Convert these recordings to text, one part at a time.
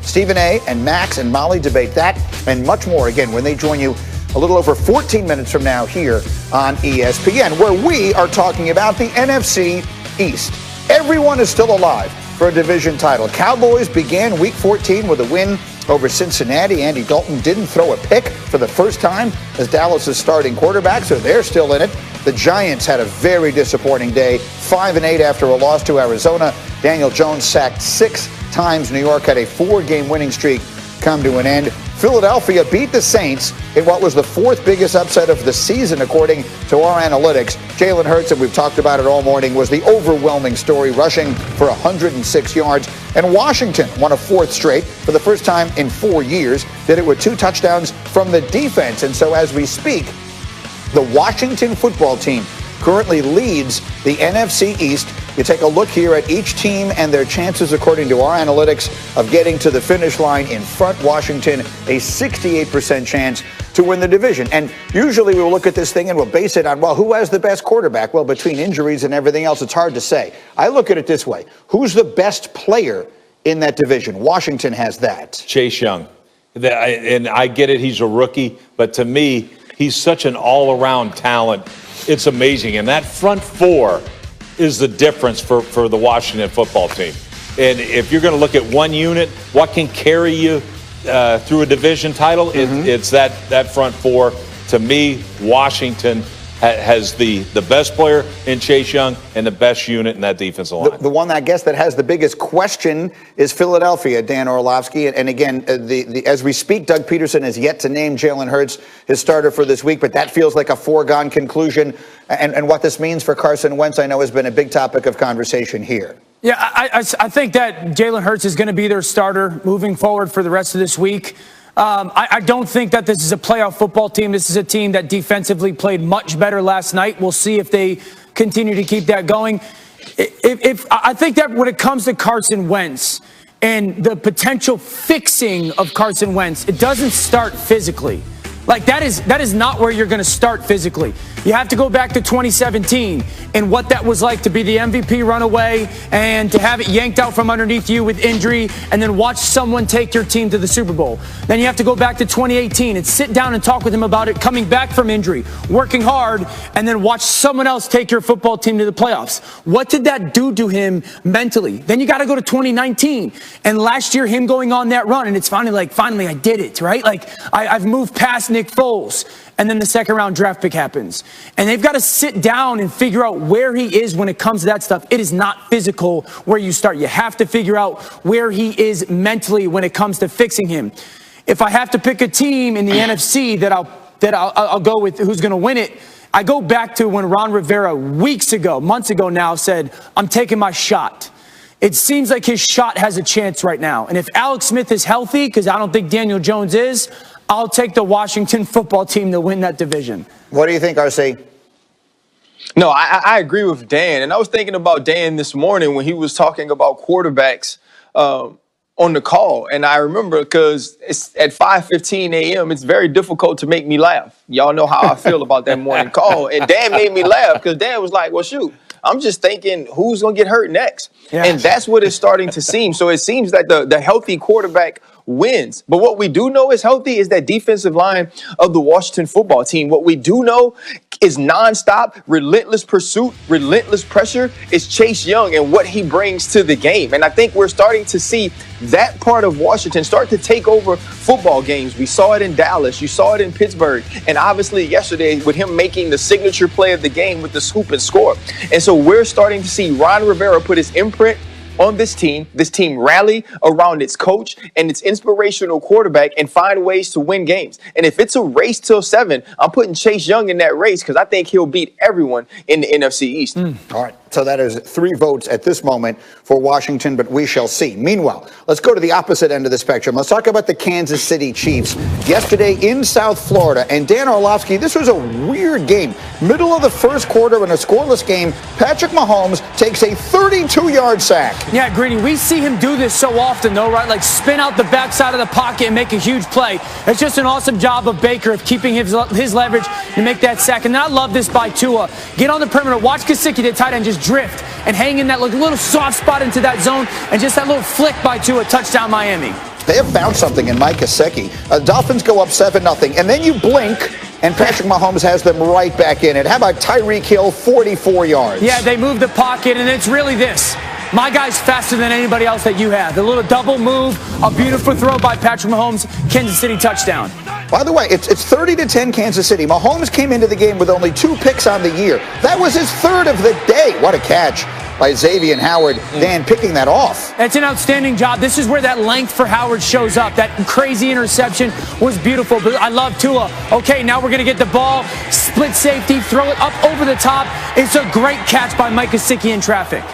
Stephen A. and Max and Molly debate that and much more, again, when they join you a little over 14 minutes from now here on ESPN, where we are talking about the NFC East. Everyone is still alive for a division title. Cowboys began Week 14 with a win over Cincinnati. Andy Dalton didn't throw a pick for the first time as Dallas' starting quarterback, so they're still in it. The Giants had a very disappointing day, 5-8 after a loss to Arizona. Daniel Jones sacked 6 times. New York had a 4-game winning streak come to an end. Philadelphia beat the Saints in what was the 4th biggest upset of the season, according to our analytics. Jalen Hurts, and we've talked about it all morning, was the overwhelming story, rushing for 106 yards. And Washington won a 4th straight for the first time in 4 years. Did it with 2 touchdowns from the defense. And so as we speak, the Washington football team currently leads the NFC East. You take a look here at each team and their chances, according to our analytics, of getting to the finish line in front. Washington, a 68% chance to win the division. And usually we'll look at this thing and we'll base it on, well, who has the best quarterback? Well, between injuries and everything else, it's hard to say. I look at it this way. Who's the best player in that division? Washington has that. Chase Young. And I get it, he's a rookie, but to me, he's such an all-around talent. It's amazing. And that front 4 is the difference for the Washington football team. And if you're going to look at one unit, what can carry you through a division title, it's that front 4. To me, Washington has the best player in Chase Young and the best unit in that defensive line. The one, I guess, that has the biggest question is Philadelphia, Dan Orlovsky. And again, as we speak, Doug Peterson has yet to name Jalen Hurts his starter for this week, but that feels like a foregone conclusion. And what this means for Carson Wentz, I know, has been a big topic of conversation here. Yeah, I think that Jalen Hurts is going to be their starter moving forward for the rest of this week. I don't think that this is a playoff football team. This is a team that defensively played much better last night. We'll see if they continue to keep that going. I think that when it comes to Carson Wentz and the potential fixing of Carson Wentz, it doesn't start physically. Like, that is not where you're going to start physically. You have to go back to 2017 and what that was like to be the MVP runaway and to have it yanked out from underneath you with injury and then watch someone take your team to the Super Bowl. Then you have to go back to 2018 and sit down and talk with him about it, coming back from injury, working hard, and then watch someone else take your football team to the playoffs. What did that do to him mentally? Then you got to go to 2019 and last year him going on that run, and it's finally I did it, right? Like, I've moved past Nick Foles. And then the second round draft pick happens. And they've got to sit down and figure out where he is when it comes to that stuff. It is not physical where you start. You have to figure out where he is mentally when it comes to fixing him. If I have to pick a team in the NFC that I'll go with who's going to win it, I go back to when Ron Rivera months ago now said, I'm taking my shot. It seems like his shot has a chance right now. And if Alex Smith is healthy, because I don't think Daniel Jones is, I'll take the Washington football team to win that division. What do you think, RC? No, I agree with Dan. And I was thinking about Dan this morning when he was talking about quarterbacks on the call. And I remember because it's at 5:15 a.m., it's very difficult to make me laugh. Y'all know how I feel about that morning call. And Dan made me laugh because Dan was like, well, shoot, I'm just thinking who's going to get hurt next. Yeah. And that's what it's starting to seem. So it seems that the healthy quarterback wins. But what we do know is healthy is that defensive line of the Washington football team. What we do know is nonstop, relentless pursuit, relentless pressure is Chase Young and what he brings to the game. And I think we're starting to see that part of Washington start to take over football games. We saw it in Dallas. You saw it in Pittsburgh. And obviously yesterday with him making the signature play of the game with the scoop and score. And so we're starting to see Ron Rivera put his imprint on this team rally around its coach and its inspirational quarterback and find ways to win games. And if it's a race till 7, I'm putting Chase Young in that race because I think he'll beat everyone in the NFC East. All right. So that is 3 votes at this moment for Washington, but we shall see. Meanwhile, let's go to the opposite end of the spectrum. Let's talk about the Kansas City Chiefs. Yesterday in South Florida, and Dan Orlovsky, this was a weird game. Middle of the first quarter in a scoreless game, Patrick Mahomes takes a 32-yard sack. Yeah, Greeny, we see him do this so often, though, right? Like spin out the backside of the pocket and make a huge play. It's just an awesome job of Baker of keeping his leverage to make that sack. And then I love this by Tua. Get on the perimeter. Watch Gesicki, the tight end, just drift and hang in that little soft spot into that zone, and just that little flick by Tua, touchdown Miami. They have found something in Mike Gesicki. Dolphins go up 7-0, and then you blink, and Patrick Mahomes has them right back in it. How about Tyreek Hill, 44 yards? Yeah, they move the pocket, and it's really this. My guy's faster than anybody else that you have. The little double move, a beautiful throw by Patrick Mahomes, Kansas City touchdown. By the way, it's 30-10 Kansas City. Mahomes came into the game with only 2 picks on the year. That was his 3rd of the day. What a catch by Xavier Howard. Dan picking that off. It's an outstanding job. This is where that length for Howard shows up. That crazy interception was beautiful. But I love Tua. Okay, now we're going to get the ball, split safety, throw it up over the top. It's a great catch by Mike Gesicki in traffic.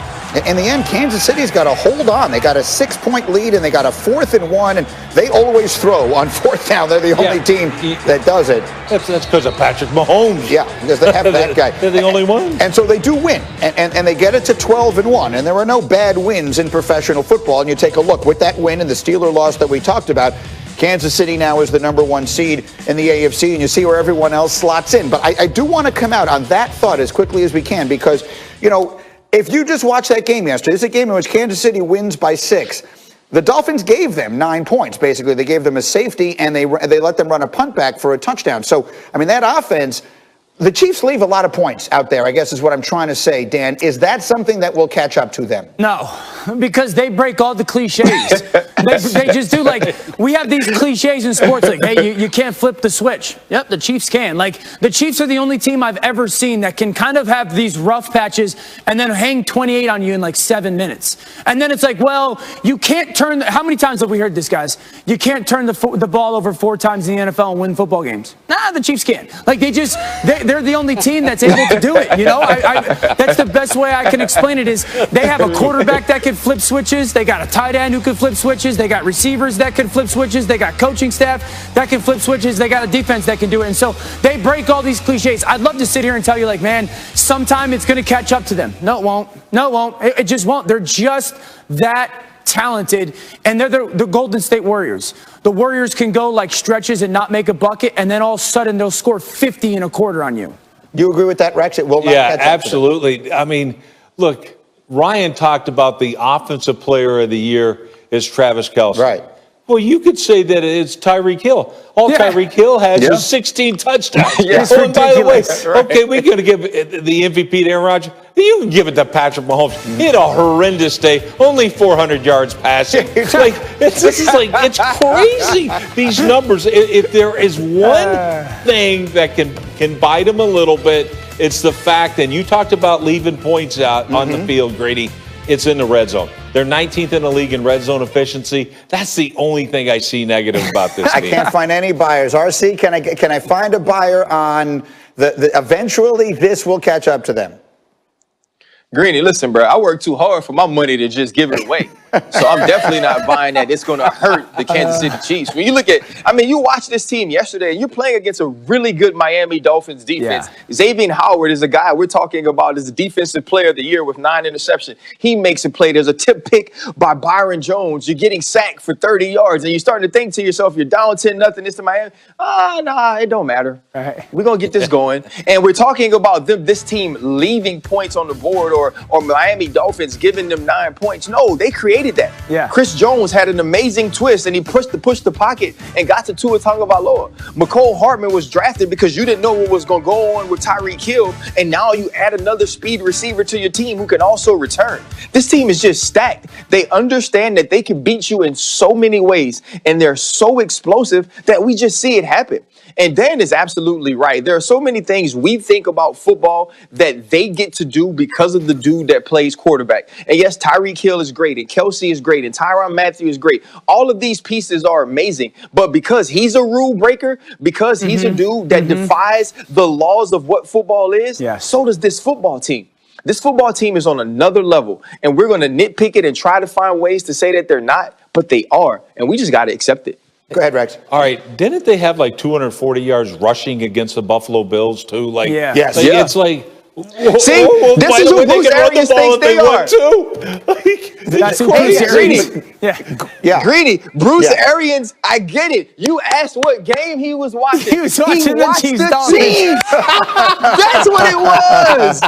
In the end, Kansas City's got to hold on. They got a 6-point lead, and they got a 4th and 1, and they always throw on 4th down. They're the only team that does it. That's because of Patrick Mahomes. Yeah, because they have that guy. They're the only one. And so they do win, and they get it to 12 and 1. And there are no bad wins in professional football. And you take a look with that win and the Steeler loss that we talked about. Kansas City now is the #1 seed in the AFC, and you see where everyone else slots in. But I do want to come out on that thought as quickly as we can because, you know, if you just watch that game yesterday, it's a game in which Kansas City wins by 6. The Dolphins gave them 9 points, basically. They gave them a safety, and they let them run a punt back for a touchdown. So, I mean, that offense, the Chiefs leave a lot of points out there, I guess is what I'm trying to say, Dan. Is that something that will catch up to them? No, because they break all the cliches. they just do. Like, we have these cliches in sports, like, hey, you can't flip the switch. Yep, the Chiefs can. Like, the Chiefs are the only team I've ever seen that can kind of have these rough patches and then hang 28 on you in like 7 minutes. And then it's like, well, you can't turn. How many times have we heard this, guys? You can't turn the ball over 4 times in the NFL and win football games. Nah, the Chiefs can't. Like, they're the only team that's able to do it, you know? That's the best way I can explain it is they have a quarterback that can flip switches. They got a tight end who can flip switches. They got receivers that can flip switches. They got coaching staff that can flip switches. They got a defense that can do it. And so they break all these cliches. I'd love to sit here and tell you, like, man, sometime it's going to catch up to them. No, it won't. No, it won't. It just won't. They're just that talented, and they're the Golden State Warriors. The Warriors can go like stretches and not make a bucket, and then all of a sudden they'll score 50 in a quarter on you. Do you agree with that, Rex? It will not catch up absolutely. I mean, look, Ryan talked about the offensive player of the year is Travis Kelce. Right. Well, you could say that it's Tyreek Hill. All Tyreek Hill has is 16 touchdowns. Oh, and by the way, okay, we're going to give the MVP to Aaron Rodgers. You can give it to Patrick Mahomes. He had a horrendous day, only 400 yards passing. It's crazy, these numbers. If there is one thing that can bite him a little bit, it's the fact, and you talked about leaving points out on the field, Grady, it's in the red zone. They're 19th in the league in red zone efficiency. That's the only thing I see negative about this team. I can't find any buyers. RC, can I find a buyer on the eventually this will catch up to them? Greeny, listen, bro, I work too hard for my money to just give it away. So I'm definitely not buying that. It's going to hurt the Kansas City Chiefs. When you look at, I mean, you watch this team yesterday, and you're playing against a really good Miami Dolphins defense. Yeah. Xavier Howard is a guy we're talking about as the defensive player of the year with 9 interceptions. He makes a play. There's a tip pick by Byron Jones. You're getting sacked for 30 yards, and you're starting to think to yourself, you're down 10-0, it's to Miami. Nah, it don't matter. Right. We're going to get this going. And we're talking about this team leaving points on the board or Miami Dolphins giving them 9 points. No, they created that. Yeah. Chris Jones had an amazing twist, and he pushed the pocket and got to Tua Tagovailoa. McCole Hartman was drafted because you didn't know what was going to go on with Tyreek Hill, and now you add another speed receiver to your team who can also return. This team is just stacked. They understand that they can beat you in so many ways, and they're so explosive that we just see it happen. And Dan is absolutely right. There are so many things we think about football that they get to do because of the dude that plays quarterback. And yes, Tyreek Hill is great, and Kelce is great, and Tyrann Mathieu is great. All of these pieces are amazing. But because he's a rule breaker, because he's a dude that defies the laws of what football is, so does this football team. This football team is on another level, and we're going to nitpick it and try to find ways to say that they're not, but they are, and we just got to accept it. Go ahead, Rex. All right. Didn't they have like 240 yards rushing against the Buffalo Bills too? Like, yes. It's like, See, this is who Bruce Arians thinks they are. That's who Hey, Bruce Arians. Greedy. Yeah. Greedy. Bruce Arians, I get it. You asked what game he was watching. He was watching the Chiefs. That's what it was.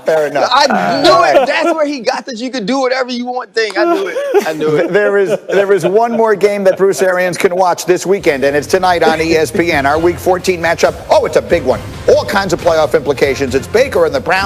Fair enough. I knew it. That's where he got that you could do whatever you want thing. I knew it. I knew it. There is one more game that Bruce Arians can watch this weekend, and it's tonight on ESPN. Our Week 14 matchup. Oh, it's a big one. All kinds of playoff implications. It's Baker and the Browns.